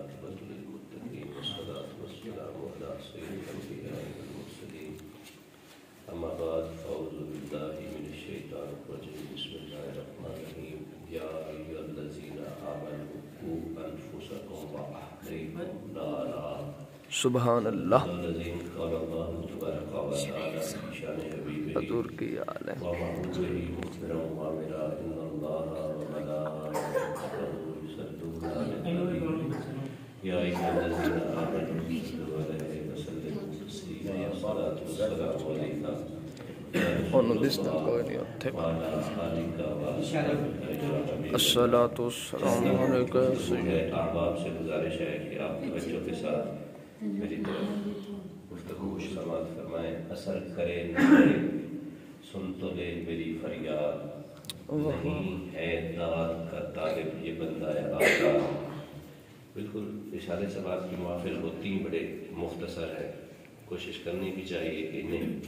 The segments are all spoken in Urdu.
والعاقبة للمتقين والصلاة والسلام على سيد الأنبياء والمرسلين أما بعد فأعوذ بالله من الشيطان الرجيم بسم الله الرحمن الرحيم يا أيها الذين آمنوا قوا أنفسكم وأهليكم نارا سبحان اللہ الذين قال الله تبارك وتعالى في شأن حبيبه حضور کی آل ہے وما هو به مخبرا وعاملا إن الله وملائكته يصلون على النبي يا أيها الذين آمنوا صلوا عليه وسلموا تسليما الصلاة والسلام عليك انہوں دستا کوئی نہیں ہوتے وعلى آلك وأصحابك أجمعين الصلاة والسلام علیکہ سید احباب سے گزارش ہے کہ آپ بچوں کے ساتھ میری طرف گفتگو سماعت فرمائیں اثر کرے نہ کرے سن تو لے میری فریاد نہیں ہے داد کا طالب یہ بندہ ہے آقا بالکل اشارے سماعت کی محافل ہوتی بڑے مختصر ہے کوشش کرنی بھی چاہیے کہ نہیں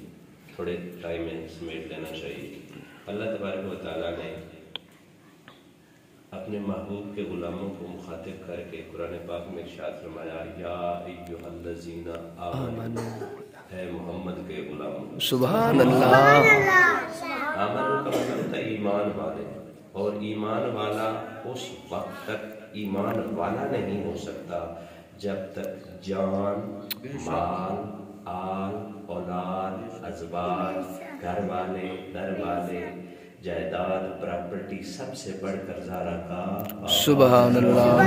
تھوڑے ٹائم میں سمیٹ لینا چاہیے اللہ تبارک و تعالیٰ نے اپنے محبوب کے غلاموں کو مخاطب کر کے قرآن پاک میں ارشاد فرمایا یا ایھا الذین آمنوا اے محمد کے غلاموں سبحان اللہ آمنوا کا مطلب ہوتا ہے ایمان والے اور ایمان والا اس وقت تک ایمان والا نہیں ہو سکتا جب تک جان مال آل اولاد ازواج گھر والے در والے جائیداد پراپرٹی سب سے بڑھ کر زارا کا سبحان اللہ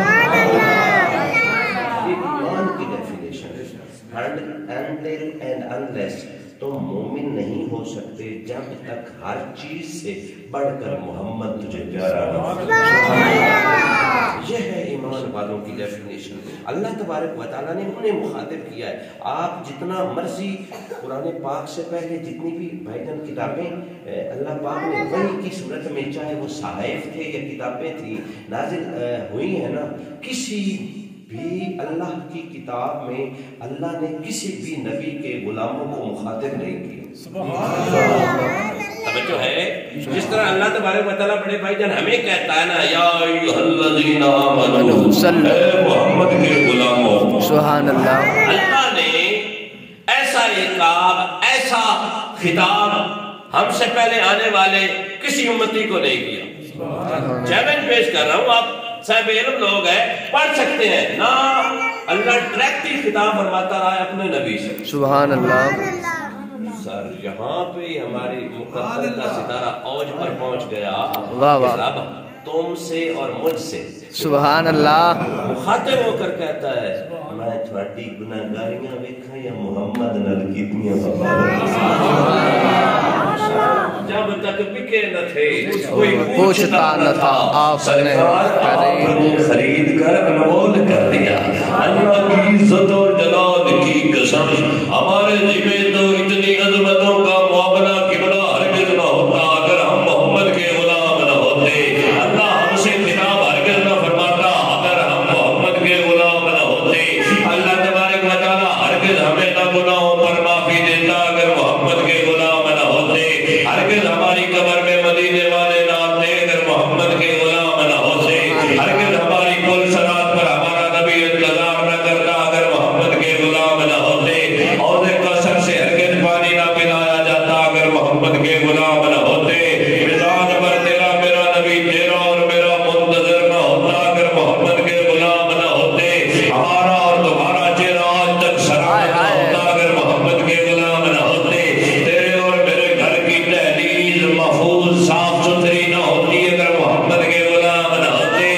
یہ ایمان کی ڈیفینیشن ہے until and unless تم مومن نہیں ہو سکتے جب تک ہر چیز سے بڑھ کر محمد تجھے پیارا ہو یہ ہے ایمان والوں کی ڈیفینیشن اللہ تبارک و تعالیٰ نے انہیں مخاطب کیا ہے آپ جتنا مرضی قرآن پاک سے پہلے جتنی بھی بھائی جان کتابیں اللہ پاک نے وحی کی صورت میں چاہے وہ صحائف تھے یا کتابیں تھیں نازل ہوئی ہیں نا کسی بھی اللہ کی کتاب میں اللہ نے کسی بھی نبی کے غلاموں کو مخاطب نہیں کیا توجہ ہے جس طرح اللہ تبارک و تعالیٰ بڑے بھائی جان ہمیں کہتا ہے نا یا ایھا الذین آمنوا اے محمد کے غلاموں سبحان اللہ اللہ نے ایسا اقاب ایسا خطاب ہم سے پہلے آنے والے کسی امتی کو نہیں کیا چیلنج پیش کر رہا ہوں آپ صاحب علم لوگ ہیں پڑھ سکتے ہیں نا اللہ ڈائریکٹلی خطاب فرماتا رہا ہے اپنے نبی سے سبحان اللہ سر یہاں پہ ہماری مقدر کا ستارہ اوج پر پہنچ گیا واہ واہ رب تم سے اور مجھ سے سبحان اللہ مخاطب ہو کر کہتا ہے میں تھوڑی گناہگاریاں ویکھاں یا محمد نال کیتیاں جب تک بکے نہ تھے کوئی پوچھتا نہ تھا آپ نے خرید کر انمول کر دیا اللہ کی عزت اور جلال کی قسم ہمارے جی میں تو اتنی عظمتوں کا معاملہ قبلہ ہرگز نہ ہوتا اگر ہم محمد کے غلام نہ ہوتے اللہ ہم سے خطاب ہرگز نہ فرماتا اگر ہم محمد کے غلام نہ ہوتے اللہ تبارک و تعالیٰ ہرگز ہمیں نہ گناہوں پر معافی دیتا اگر محمد کے غلام نہ ہوتے ہرگز ہماری قبر میں مدینے والے نہ آتے اگر محمد کے غلام نہ ہوتے ہرگز ہماری کل صراط پر ہمارا نبی انتظار نہ کرتا اگر محمد کے غلام نہ ہوتے عہد کوثر سے ہرگز پانی نہ پلایا جاتا اگر محمد کے غلام نہ ہوتے میزان پر تیرا میرا نبی تیرا اور میرا منتظر نہ ہوتا اگر محمد کے غلام نہ ہوتے ہمارا اور تمہارا چہرہ آج تک سرائے نہ ہوتا اگر محمد کے غلام نہ ہوتے تیرے اور میرے گھر کی تحلیل محفوظ صاف ستھری نہ ہوتی اگر محمد کے غلام نہ ہوتے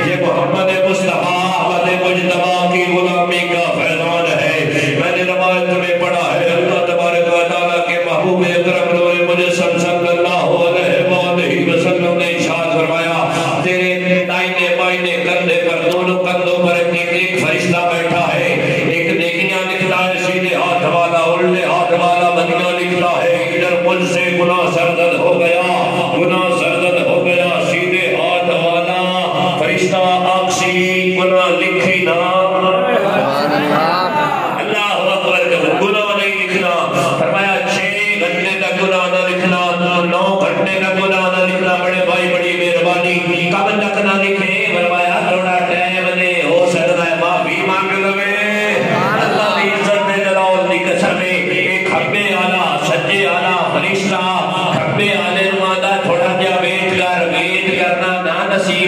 یہ محمد مصطفیٰ احمد مجتبی کی غلامی کا فیضان ہے میں نے روایت میں پڑھا ہے اللہ تبارک و تعالیٰ کے محبوب اکرم نور مجسم صلی اللہ علیہ وآلہ وسلم نے ارشاد فرمایا تیرے دائنے بائنے کندھے پر دونوں کندھوں پر ایک فرشتہ بیٹھا ہے ایک نیکیاں لکھتا ہے سیدھے ہاتھ والا الٹے ہاتھ والا بدیاں لکھتا ہے ادھر مجھ سے گناہ سرزد ہو گیا گناہ سرزد ہو گیا سیدھے ہاتھ والا فرشتہ اکسی گناہ لکھی نہ اللہ اکبر گناہ نہیں لکھنا فرمایا 6 گھنٹے تک گناہ نہ لکھنا 9 گھنٹے تک گناہ نہ لکھنا بڑے بھائی بڑی مہربانی کب تک نہ لکھے فرمایا تھوڑا ٹائم دے ہو سکتا ہے معافی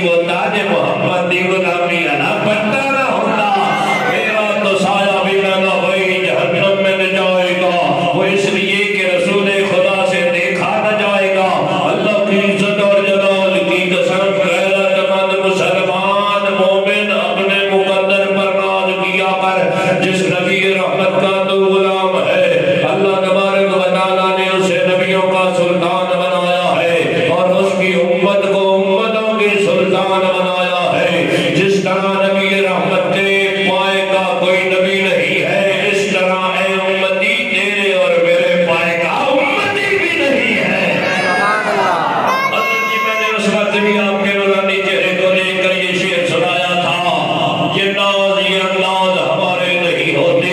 وہ تاج محمد دی غلامی انا پٹا نہ ہوتا میرا تو سایہ بھی نہ وہی جہنم میں نہ جائے گا وہ اس لیے کہ رسول خدا سے دیکھا نہ جائے گا اللہ کی عزت اور جلال کی قسم غیرت مند مسلمان مومن اپنے مقدر پر ناز کیا کر جس نبی رحمت کا تو غلام ہے اللہ تبارک و تعالیٰ نے اسے نبیوں کا سلطان بنایا ہے اور اس کی امت کو امتوں کی سلطان بنایا ہے جس طرح نبی رحمت کے پائے کا کوئی نبی نہیں ہے اس طرح اے امتی تیرے اور میرے پائے کا امتی بھی نہیں ہے حضرت جی میں نے اس وقت بھی آپ کے نورانی چہرے کو دیکھ کر یہ شعر سنایا تھا یہ ناز یہ انداز ہمارے نہیں ہوتے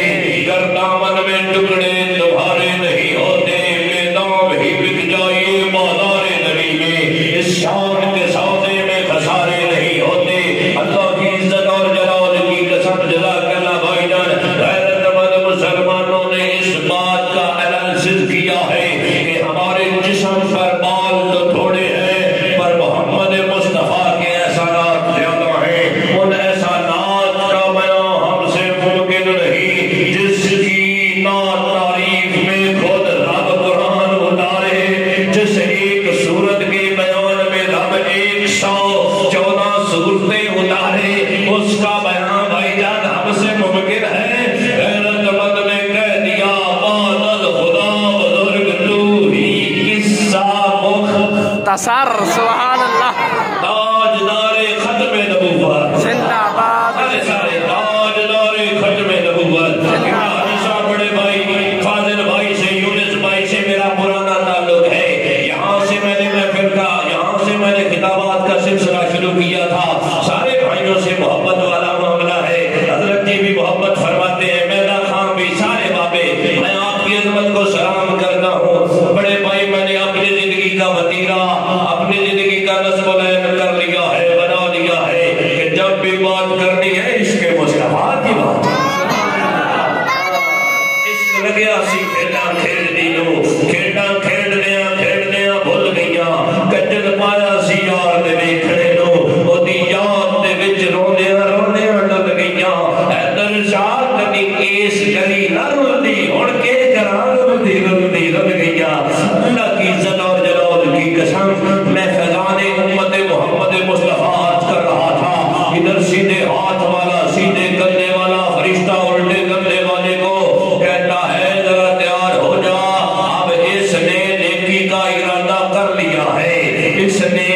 گر دامن میں ٹکڑے تمہارے نہیں ہوتے میدان ہی بک جائیے بازار نبی میں اس شان کے سودے میں خسارے نہیں ہوتے اللہ کی عزت اور جلال کی قسم جزاک اللہ بھائی جان غیرت مند مسلمانوں نے اس بات کا انالیسس کیا ہے کہ ہمارے جسم پر بال تو تھوڑے ہیں پر محمد مصطفیٰ کے احسانات زیادہ ہیں ان احسانات کا بیان ہم سے ممکن نہیں جس کی نعت تعریف میں خود رب قرآن اتارے جس ایک صورت کے بیان میں رب 114 صورتیں اتارے اس کا بیان بھائی جان ہم سے ممکن ہے غیرت مند نے کہہ دیا بادل خدا بزرگ تو ہی قصہ تصر سبحان اللہ تاجدار ختم نبوت زندہ باد سارے تاجدار ختم نبوت ہمیشہ بڑے بھائی فاضل بھائی سے یونس بھائی سے میرا پرانا تعلق ہے یہاں سے میں نے محفل کا یہاں سے میں نے خطابات کا سلسلہ شروع کیا تھا سارے بھائیوں سے محبت والا معاملہ ہے حضرت جی بھی محبت فرماتے ہیں میرا خان بھی سارے بابے میں آپ کی عظمت کو سلام کرتا ہوں بڑے بھائی میں نے اپنی زندگی کا وطیرہ اپنی زندگی کا نصب العین کر لیا ہے بنا لیا ہے کہ جب بھی بات کرنی ہے عشق مصطفیٰ کی بات عشق لگیا سی کھیڈاں کھیڈ دیو کھیڈاں کھیڈدیاں بھول گئیاں کجل پایا سی یار دے ویکھنے نو اودی یاد دے وچ روندیاں ڈل گئیاں حیدر شاہ کدی کیس گلی نہ رلدی ہن کے کراں رلدی رل گئیاں اللہ کی عزت اور جلال کی قسم میں فیضان امت محمد مصطفیٰ آج کر رہا تھا ادھر سیدھے ہاتھ والا سیدھے گلے والا فرشتہ الٹے گلے والے کو کہتا ہے ذرا تیار ہو جا اب اس نے نیکی کا ارادہ کر لیا ہے اس نے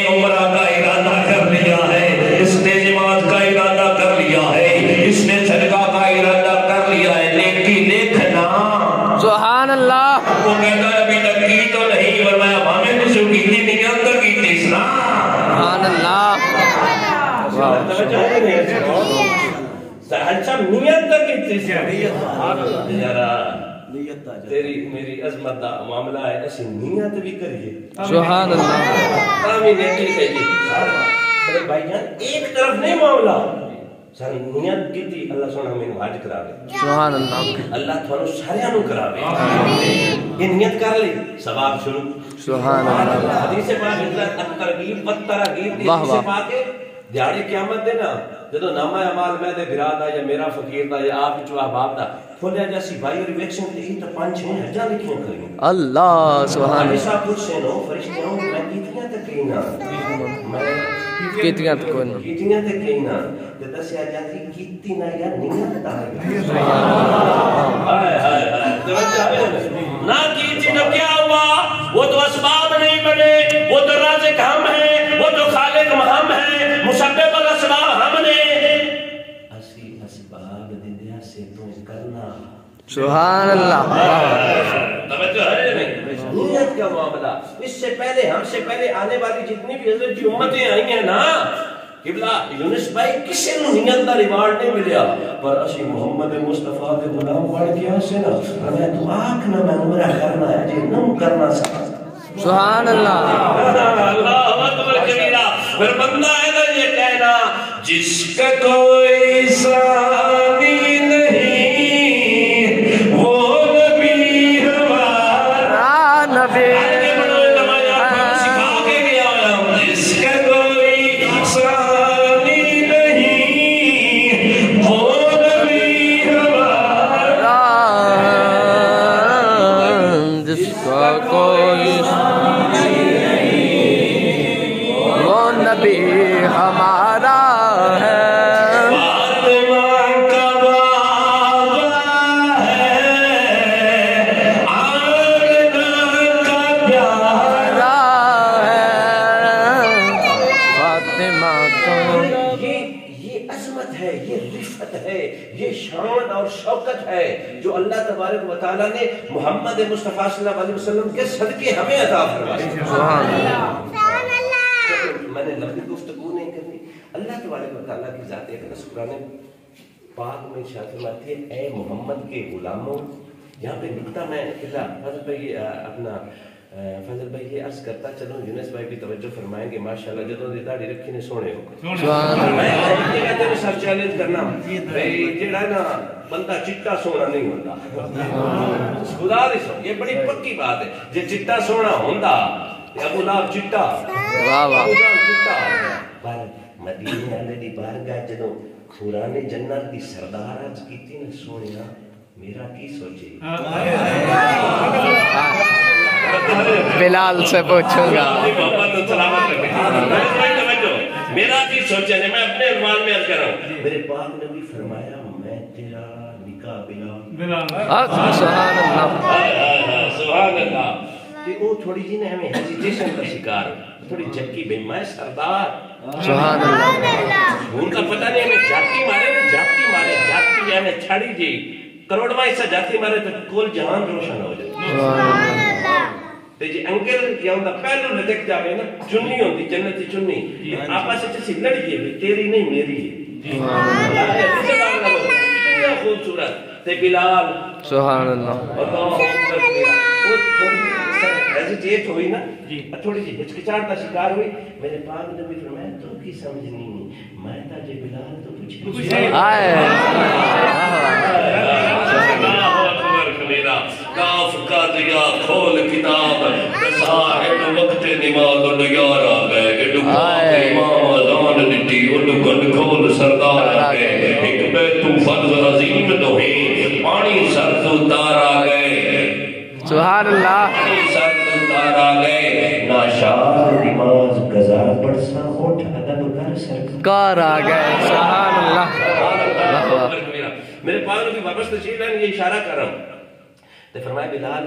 عمرہ کا ارادہ کر لیا ہے اس نے نماز کا ارادہ کر لیا ہے اس نے صدقہ کا ارادہ کر لیا ہے نیکی دیکھنا سبحان اللہ وہ کہتا ہے ابھی تک کی تو نہیں فرمایا ہمیں کچھ کی تھی نہیں اندر کی تھی اسلام سبحان اللہ اچھا نیت تک کی تھی یارا تیری میری عظمت دا معاملہ ہے ایسی نیت بھی کریے سبحان اللہ کامی نیتی چاہیے بڑے بھائی جان ایک طرف نہیں معاملہ سر نیت کی تھی اللہ سونا ہمیں حج کرا دے سبحان اللہ اللہ تھانو سارے نو کرا دے یہ نیت کر لی ثواب شروع سبحان اللہ حدیث پاک الترغیب والترغیب واہ حدیث واہ پاک دیہڑی قیامت دے نا جدو نامہ اعمال میں دے برا دا یا میرا فقیر دا یا آپ جو احباب دا کھولیا جیسی بھائی اور ویکشن تے ہی تو 5-6 حجاں لکھیاں کریں اللہ سبحان اللہ اللہ صاحب پوچھ سے نو فرشتیوں میں کیتیاں تک کہینا کیتیاں تک کہینا کیتیاں تک کہینا تے دسیا جاتی کیتی نہ یا نیت دا ہے ہائے ہائے ہائے توجہ ہے نہ کیتی نہ کیا ہوا وہ تو اسباب نہیں بنے وہ تو رازق ہم ہیں وہ تو خالق ہم ہیں مسبب الاسباب ہم نے اسی اسباب دیا سے تو کرنا سبحان اللہ توجہ ہے نہیں نیت کا معاملہ اس سے پہلے ہم سے پہلے آنے والی جتنی بھی حضرت کی امتیں آئی ہیں نا قبلہ یونس بھائی کسی نو نیت دا ریوارڈ نہیں ملیا پر اسی محمد مصطفیٰ دے غلام پڑھ گیا سے نا میں تو آنکھ نہ میں عمرہ کرنا ہے جی نم کرنا سکتا سبحان اللہ اللہ اکبر کبیرہ پھر بندہ ہے نا یہ کہنا جس کا کوئی ثانی نہیں وہ نبی ہمارا نبی جس کا کوئی یہ عظمت ہے، یہ رفعت ہے، یہ شان اور شوکت ہے جو اللہ تبارک و تعالیٰ نے محمد مصطفیٰ صلی اللہ علیہ وسلم کے صدقے ہمیں عطا فرمائی۔ میں نے لمبی گفتگو نہیں کرنی۔ اللہ تبارک و تعالیٰ کی ذات اقدس قرآن پاک میں ارشاد فرماتی ہے اے محمد کے غلاموں، یہاں پہ نکتہ میں فضل بھائی یہ عرض کرتا چلو، یونس بھائی بھی توجہ فرمائیں گے ماشاءاللہ، جدوں دی داڑھی رکھی نے سونے ہو میں کہتے ہیں سر چیلنج کرنا بھائی جڑا نا بندہ چٹا سونا نہیں ہوتا، خدا دی سو یہ بڑی پکی بات ہے، جے چٹا سونا ہوندا یا گلاب چٹا چٹا پر مدینے والے دی بارگاہ جدوں قرآن جنت دی سردار عرض کیتی نا سونیا میرا کی سوچے، بلال سے پوچھوں گا میرا کی سوچے، میں اپنے عنوان میں عرض کر رہا ہوں، میرے پاک نبی فرمایا میں تیرا نکاح بلال سبحان اللہ سبحان اللہ کہ وہ تھوڑی جی نے ہمیں ہیزیٹیشن کا شکار تھوڑی جھکی بھئی میں سردار سبحان اللہ ان کا پتہ نہیں ہمیں جاتی مارے جاتی ہمیں چھڑی جی کروڑواں حصہ جاتی مارے تو کل جہان روشن ہو جائے تے جی انگل کیا ہوندا پہلو لٹک جاوے نا چنی ہوندی جنتی چنی آپس وچ اسی لڑیے بھی تیری نہیں میری ہے کتنا خوبصورت تے بلال سبحان اللہ وہ تھوڑی ہیزیٹیٹ ہوئی نا تھوڑی جی ہچکچاہٹ کا شکار ہوئی، میرے پاک نبی فرمایا تو کی سمجھنی میں تا جے بلال تو پوچھے کاف کا دیا کھول کتاب صاحب وقت نماز نیار آ گئے اڈو پاک امام اذان دتی اڈو گنڈ کھول سردار آ گئے ایک بیتو فضل عظیم دوہی پانی سر تو تار آ گئے سبحان اللہ پانی سر تو تار آ گئے ناشار نماز قضا پڑسا اٹھ ادب کر سرکار آ گئے سبحان اللہ میرے پاک نبی واپس تشریف لائیں یہ اشارہ کر رہا ہوں تے فرمایا بلال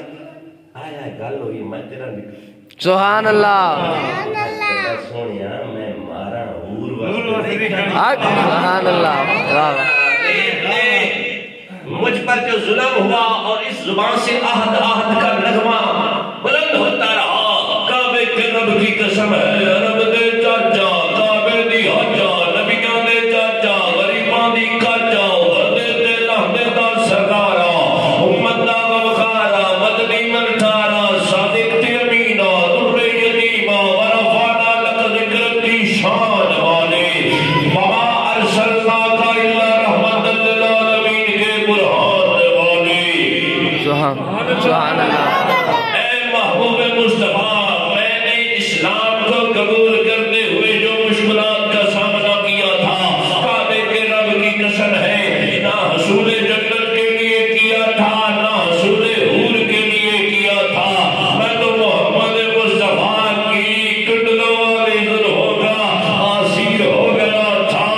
آیا گل ہوئی میں تیرا نکل سبحان اللہ سونیا میں مارا حور واسطے سبحان اللہ مجھ پر جو ظلم ہوا اور اس زبان سے آہد آہد کا نغمہ بلند ہوتا رہا، کعبے کے رب کی قسم ہے رب دے چاچا کعبے دی حجا نبیوں دے چاچا غریباں دی کاچا غردے دے لہدے دا سردارا امت دا غمخارا مدنی منٹارا صادق تے امینہ در یتیمہ ورفعنا لک ذکر کی شان والے وما ارسلناک الا رحمت للعالمین کے برہان والے سبحان اللہ اے محبوب مصطفیٰ میں نے اسلام کو قبول کرتے ہوئے جو مشکلات کا سامنا کیا تھا کعبے کے رب کی قسم ہے نہ حصول جنت کے لیے کیا تھا نہ حصول حور کے لیے کیا تھا، میں تو محمد مصطفیٰ کی کنڈلوں والی ظلموں کا آسیر ہو گیا تھا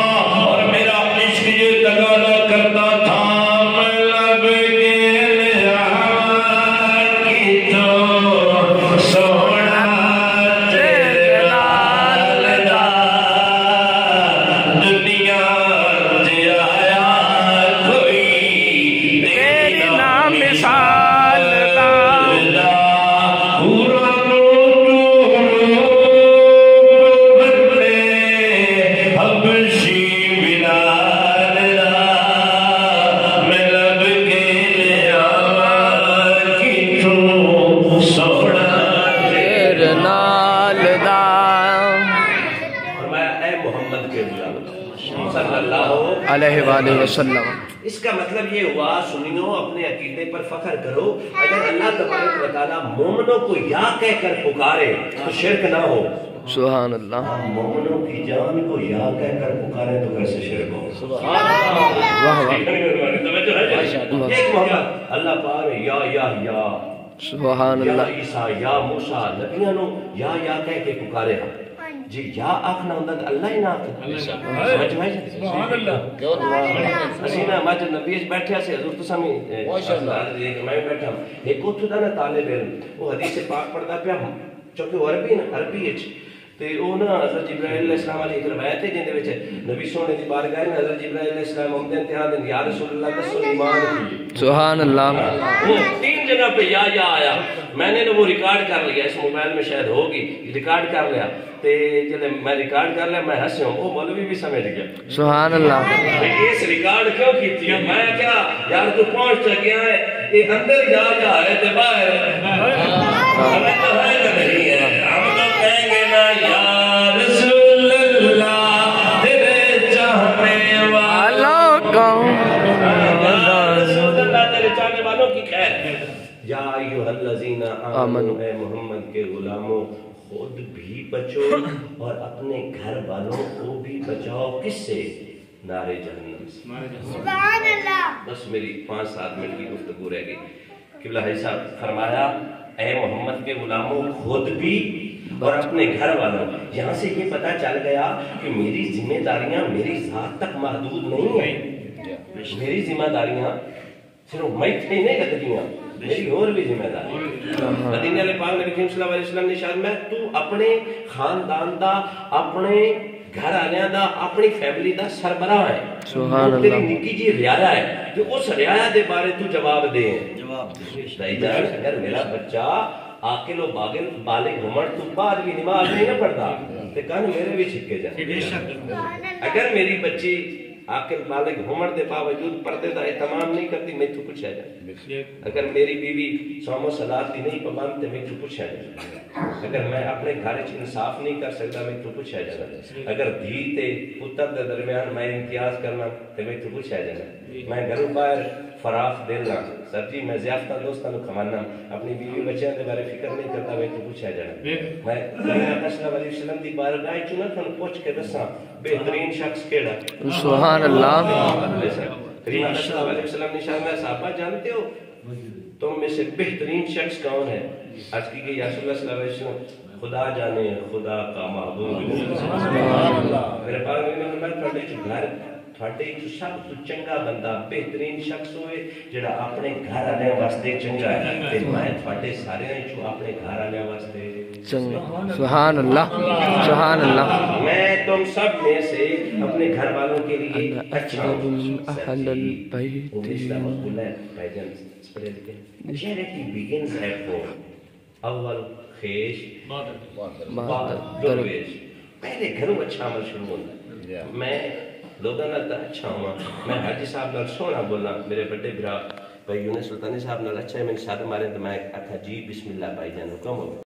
اور میرا عشق یہ تقاضا کرتا تھا میں لب کے علیہ وآلہ وسلم اس کا مطلب یہ ہوا سنیوں اپنے عقیدے پر فخر کرو، اگر اللہ تبارک و تعالیٰ مومنوں کو یا کہہ کر پکارے تو شرک نہ ہو، سبحان اللہ مومنوں کی جان کو یا کہہ کر پکارے تو کیسے شرک ہو؟ سبحان اللہ ایک محمد اللہ پاک یا سبحان یا اللہ عیسیٰ یا موسیٰ نبیوں نو یا کہہ کے پکارے ہاں جی یا آخنا ہوندہ اللہ ہی نہ آخنا سمجھ بھائی سبحان اللہ اسینا ماجد نبی اچھ بیٹھے سے حضور تو سامی میں بیٹھا ایک اتھو دا نا طالب علم وہ حدیث پاک پڑھتا پیا چونکہ وہ عربی اچھ تے او نا حضرت جبرائیل علیہ السلام علیہ ایک روایت ہے جندے وچ نبی سونے دی بارگاہ میں حضرت جبرائیل علیہ السلام ہم دے انتہا دے یا رسول اللہ کا سلیمان کی سبحان اللہ. وہ 3 جگہ پہ یا آیا. میں نے وہ ریکارڈ کر لیا, اس موبائل میں شاید ہوگی, ریکارڈ کر لیا. تے جب میں ریکارڈ کر لیا میں ہنسیا, وہ مولوی بھی سمجھ گیا. سبحان اللہ. اس ریکارڈ کیوں کیتی ہے؟ میں کیا یار تو پہنچ گیا ہے, یہ اندر جا ہے تے باہر ہمیں تو ہے کہ نہیں ہے. ہم تو کہیں گے نا یا رسول اللہ تیرے چاہنے والوں کو رسول اللہ تیرے چاہنے والوں کی خیر. یا ایھا الذین آمنوا, اے محمد کے غلاموں خود بھی بچو اور اپنے گھر والوں کو بھی بچاؤ. کس سے؟ نار جہنم سے. سبحان اللہ. بس میری 5-7 منٹ کی گفتگو رہ گئی. قبلہ حاجی صاحب فرمایا اے محمد کے غلاموں خود بھی اور اپنے گھر والوں. یہاں سے یہ پتہ چل گیا کہ میری ذمہ داریاں میری ذات تک محدود نہیں ہیں. میری ذمہ داریاں صرف میں تھے نہیں لگتیاں, میری اور بھی ذمہ داری. مدینے والے پاک نبی صلی اللہ علیہ وسلم نے ارشاد میں تو اپنے خاندان دا, اپنے گھر والوں دا, اپنی فیملی دا سربراہ ہے. سبحان اللہ. تیری نکی جی رعایا ہے کہ اس رعایا دے بارے تو جواب دے. اگر میرا بچہ عاقل و بالغ ہومن تو بعد بھی نماز نہیں نہ پڑھتا تے کن میرے بھی چھکے جائیں. اگر میری بچی عاقل بالغ ہومن دے باوجود پردے دا اہتمام نہیں کرتی میں تو پوچھا جائے. اگر میری بیوی صوم و صلاۃ دی نہیں پابند تے میں تو پوچھا جائے. اگر میں اپنے گھر وچ انصاف نہیں کر سکتا میں تو پوچھا جائے. اگر دھی تے پتر دے درمیان میں امتیاز کرنا تے میں تو پوچھا جائے. میں گھروں باہر فراخ دینا سر جی, میں ضیافتہ دوستاں نو کھوانا, اپنی بیوی بچیاں دے بارے فکر نہیں کرتا میں تو پوچھا جائے. میں نبی صلی اللہ علیہ وسلم دی بارگاہ وچ نہ تھانوں پوچھ کے دساں بہترین شخص کیڑا. سبحان اللہ. کریم صلی اللہ علیہ وسلم نے شاہ میں صحابہ جانتے ہو تم میں سے بہترین شخص کون ہے؟ آج کی کہ یا رسول اللہ صلی اللہ علیہ وسلم خدا جانے خدا کا محبوب. میرے پاک نبی نے فرمایا تھوڑے گھر تھوڑے سب تو چنگا بندہ بہترین شخص ہوئے جڑا اپنے گھر والے واسطے چنگا ہے. تے میں تھوڑے سارے وچوں اپنے گھر والے واسطے چنگا. سبحان اللہ. سبحان اللہ. میں تم سب میں سے اپنے گھر والوں کے لیے اچھا ہوں. اہل البیت. اسلام عبداللہ بھائی جان پڑھے لکھے. Charity begins at home. اول خیش بعد درویش. پہلے گھروں اچھا عمل شروع ہوتا ہے. میں لوگاں نال اچھا ہوا, میں حاجی صاحب نال سونا بولا, میرے بڑے برا بھائی یونس سلطانی صاحب نال اچھا ہے, میں ساتھ مارے تو میں آکھا جی بسم اللہ بھائی جان حکم ہو.